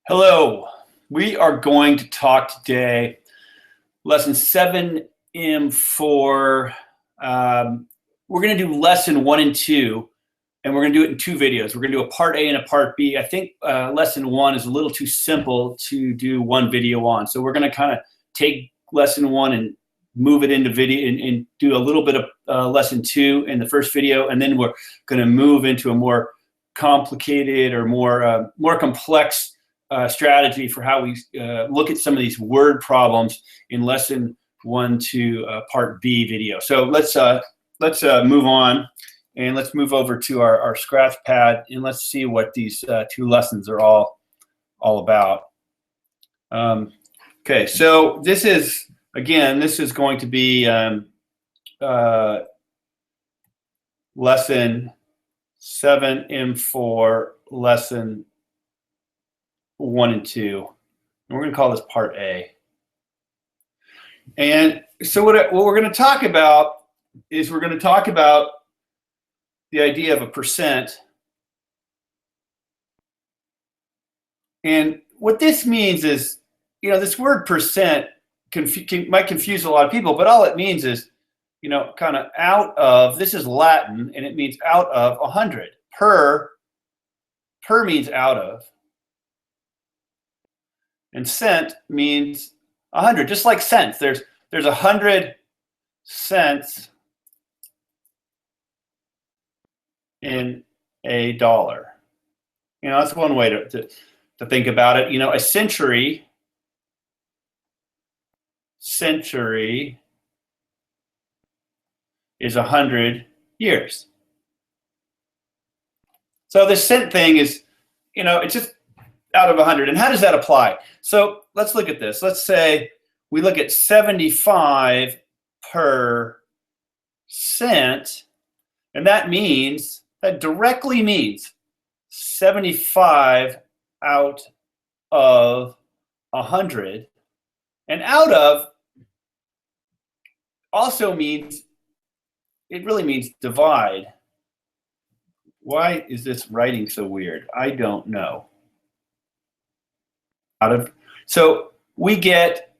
Hello, we are going to talk today, lesson 7M4. We're going to do lesson 1 and 2, and we're going to do it in 2 videos. We're going to do a part A and a part B. I think lesson 1 is a little too simple to do 1 video on. So we're going to kind of take lesson 1 and move it into video and do a little bit of lesson 2 in the first video, and then we're going to move into a more complicated or more complex strategy for how we look at some of these word problems in lesson 1 to part B video. So let's move on, and let's move over to our scratch pad, and let's see what these 2 lessons are all about. Okay, so this is going to be lesson 7M4, lesson 1 and 2. And we're going to call this part A. And so what we're going to talk about is the idea of a percent. And what this means is, this word percent might confuse a lot of people, but all it means is, kind of out of, this is Latin, and it means out of 100. Per means out of. And cent means 100, just like cents. There's 100 cents in a dollar. That's one way to think about it. A century is 100 years. So the cent thing is, it's just out of 100. And how does that apply? So let's look at this. Let's say we look at 75%, and that directly means 75 out of 100. And out of also means, it really means divide. Why is this writing so weird? I don't know. So we get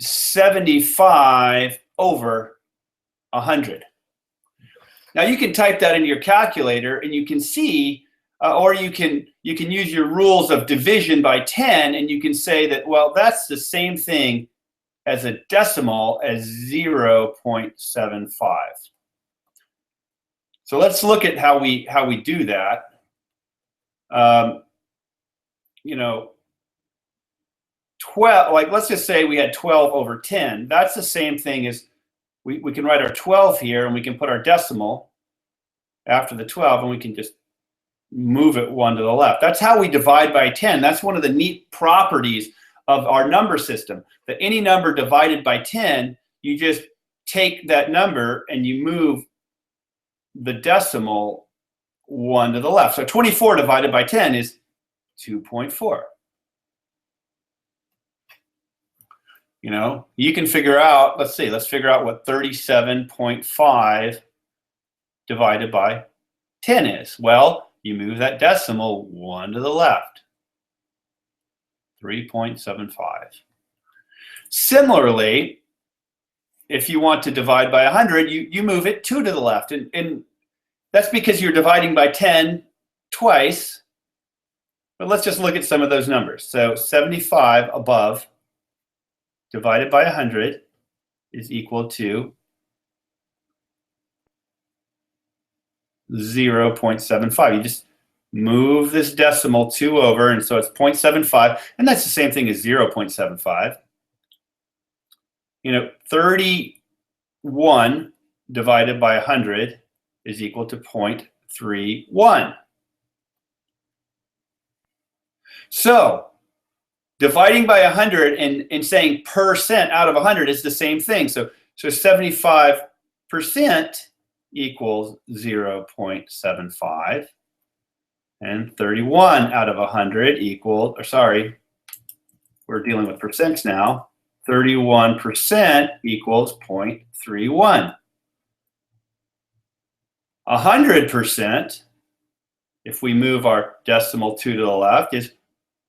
75 over 100. Now you can type that into your calculator, and you can see, or you can use your rules of division by 10, and you can say that, well, that's the same thing as a decimal as 0.75. So let's look at how we do that. 12, like let's just say we had 12 over 10. That's the same thing as we can write our 12 here, and we can put our decimal after the 12, and we can just move it 1 to the left. That's how we divide by 10. That's one of the neat properties of our number system, that any number divided by 10, you just take that number and you move the decimal 1 to the left. So 24 divided by 10 is 2.4. You can figure out, let's figure out what 37.5 divided by 10 is. Well, you move that decimal 1 to the left, 3.75. Similarly, if you want to divide by 100, you move it 2 to the left. And that's because you're dividing by 10 twice. But let's just look at some of those numbers. So 75 above divided by 100 is equal to 0.75. You just move this decimal 2 over, and so it's 0.75, and that's the same thing as 0.75. 31 divided by 100 is equal to 0.31. So dividing by 100 and saying percent out of 100 is the same thing. So 75% equals 0.75, and 31 out of 100 equals, we're dealing with percents now. 31% equals 0.31. 100%, if we move our decimal 2 to the left, is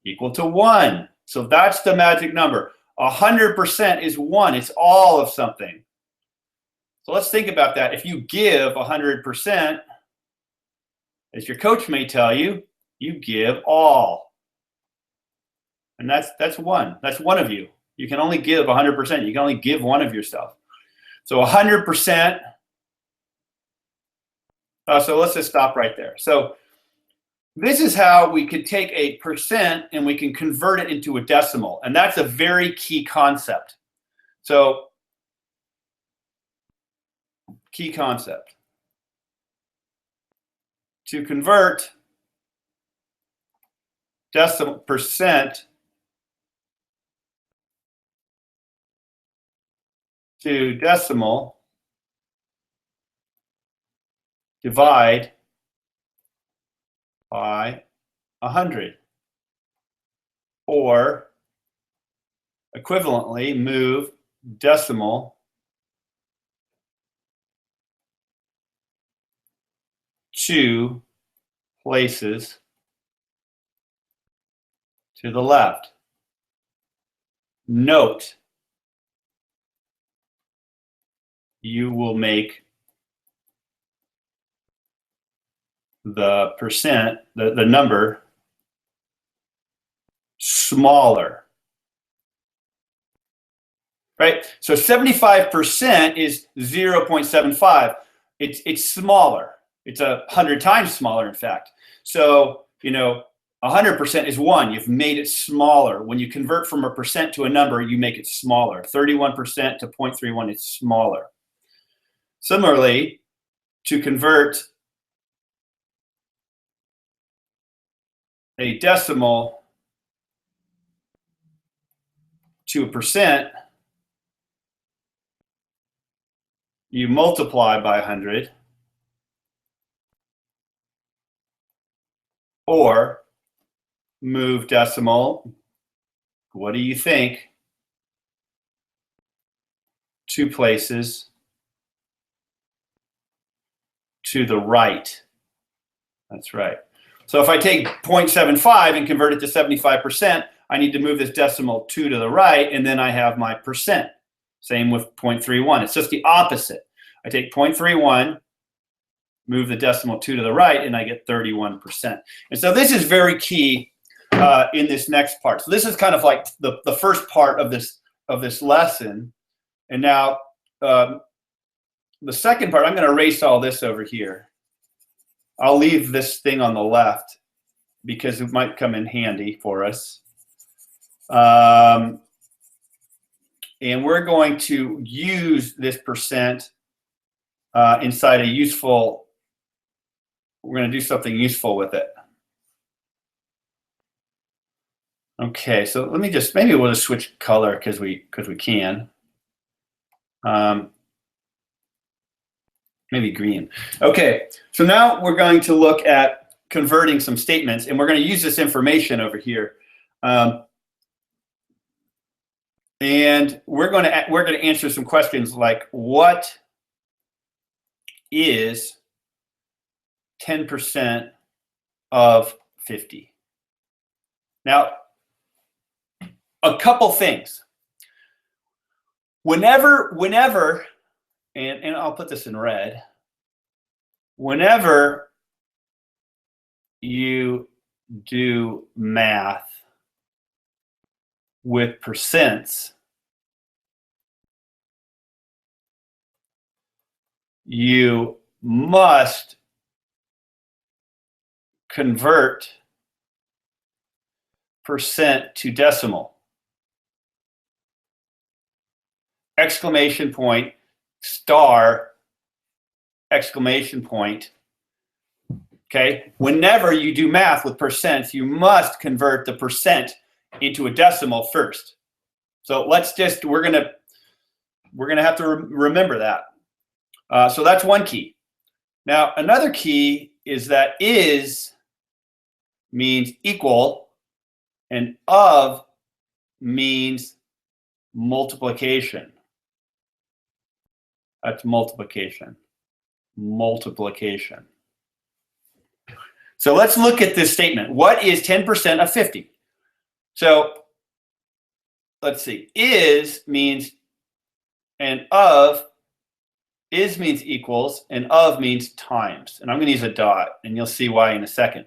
equal to 1. So that's the magic number. 100% is 1. It's all of something. So let's think about that. If you give 100%, as your coach may tell you, you give all. And that's 1. That's one of you. You can only give 100%. You can only give one of yourself. So 100%. So let's just stop right there. So this is how we could take a percent and we can convert it into a decimal. And that's a very key concept. So key concept. To convert decimal percent to decimal, divide by 100, or equivalently move decimal two places to the left. Note, you will make the percent, the number, smaller. Right? So 75% is 0.75. It's smaller. It's 100 times smaller, in fact. So, 100% is 1. You've made it smaller. When you convert from a percent to a number, you make it smaller. 31% to 0.31 is smaller. Similarly, to convert a decimal to a percent, you multiply by 100, or move decimal, what do you think, 2 places to the right. That's right. So if I take 0.75 and convert it to 75%, I need to move this decimal 2 to the right, and then I have my percent. Same with 0.31. It's just the opposite. I take 0.31, move the decimal 2 to the right, and I get 31%. And so this is very key in this next part. So this is kind of like the first part of this lesson. And now the second part, I'm going to erase all this over here. I'll leave this thing on the left because it might come in handy for us. And we're going to use this percent inside a useful, we're going to do something useful with it. Okay, so let me just, maybe we'll just switch color because we can. Maybe green. Okay, so now we're going to look at converting some statements, and we're going to use this information over here. And we're going to answer some questions like, what is 10% of 50? Now, a couple things. Whenever, and I'll put this in red, whenever you do math with percents, you must convert percent to decimal. Exclamation point, star, exclamation point. Okay, whenever you do math with percents, you must convert the percent into a decimal first. So let's just, we're gonna have to remember that. So that's one key. Now another key is that is means equal, and of means multiplication. That's multiplication. Multiplication. So let's look at this statement. What is 10% of 50? So let's see. Is means and of. Is means equals, and of means times. And I'm going to use a dot, and you'll see why in a second.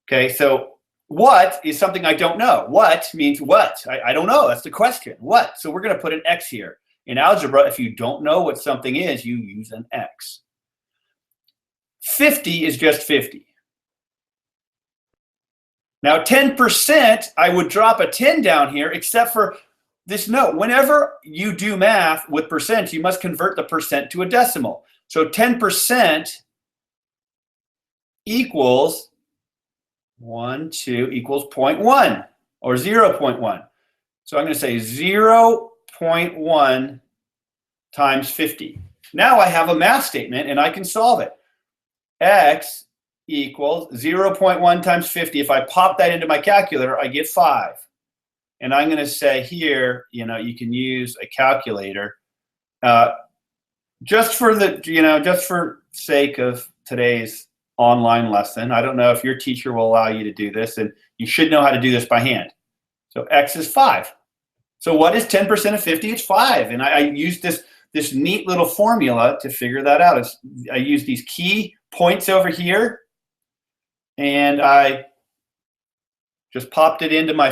Okay, so what is something I don't know? What means what? I don't know. That's the question. What? So we're going to put an X here. In algebra, if you don't know what something is, you use an X. 50 is just 50. Now 10%, I would drop a 10 down here, except for this note. Whenever you do math with percent, you must convert the percent to a decimal. So 10% equals 0.1 or 0.1. So I'm going to say 0.1 times 50. Now I have a math statement and I can solve it. X equals 0.1 times 50. If I pop that into my calculator, I get 5. And I'm going to say here, you can use a calculator. Just for sake of today's online lesson, I don't know if your teacher will allow you to do this, and you should know how to do this by hand. So X is 5. So what is 10% of 50? It's 5. And I used this neat little formula to figure that out. I use these key points over here, and I just popped it into my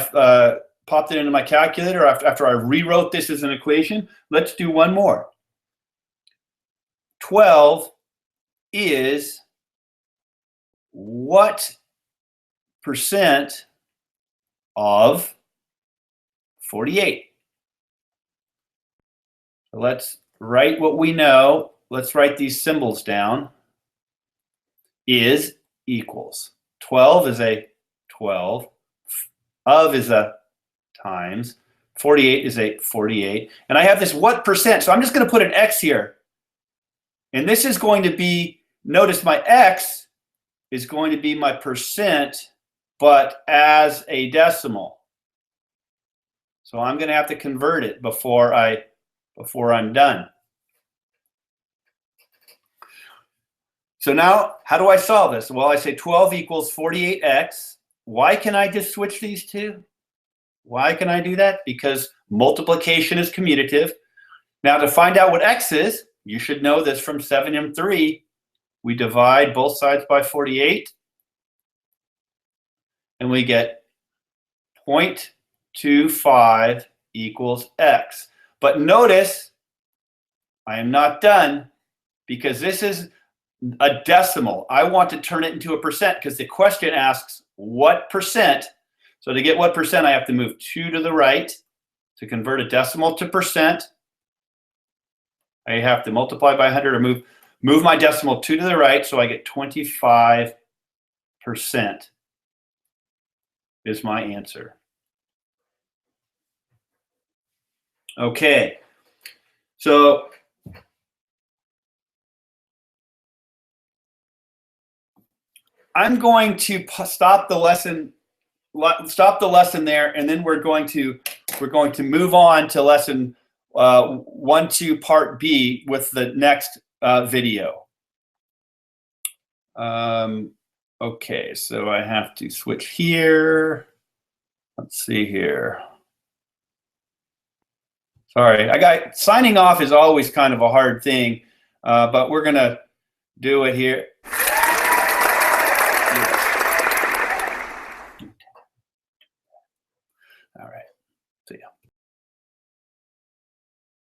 calculator after I rewrote this as an equation. Let's do one more. 12 is what percent of 48? So let's write what we know. Let's write these symbols down. Is equals. 12 is a 12. Of is a times. 48 is a 48. And I have this what percent. So I'm just going to put an X here. And this is going to be, notice my X is going to be my percent, but as a decimal. So I'm going to have to convert it before I'm done. So now, how do I solve this? Well, I say 12 equals 48x. Why can I just switch these two? Why can I do that? Because multiplication is commutative. Now, to find out what x is, you should know this from 7m3. We divide both sides by 48, and we get 0.25 equals x. But notice, I am not done, because this is a decimal. I want to turn it into a percent because the question asks what percent. So to get what percent, I have to move 2 to the right. To convert a decimal to percent, I have to multiply by 100 or move my decimal 2 to the right, so I get 25% is my answer. Okay, so I'm going to stop the lesson there, and then we're going to move on to lesson 1-2 part B with the next video. Okay, so I have to switch here. Let's see here. Sorry, signing off is always kind of a hard thing, but we're gonna do it here. All right, see ya.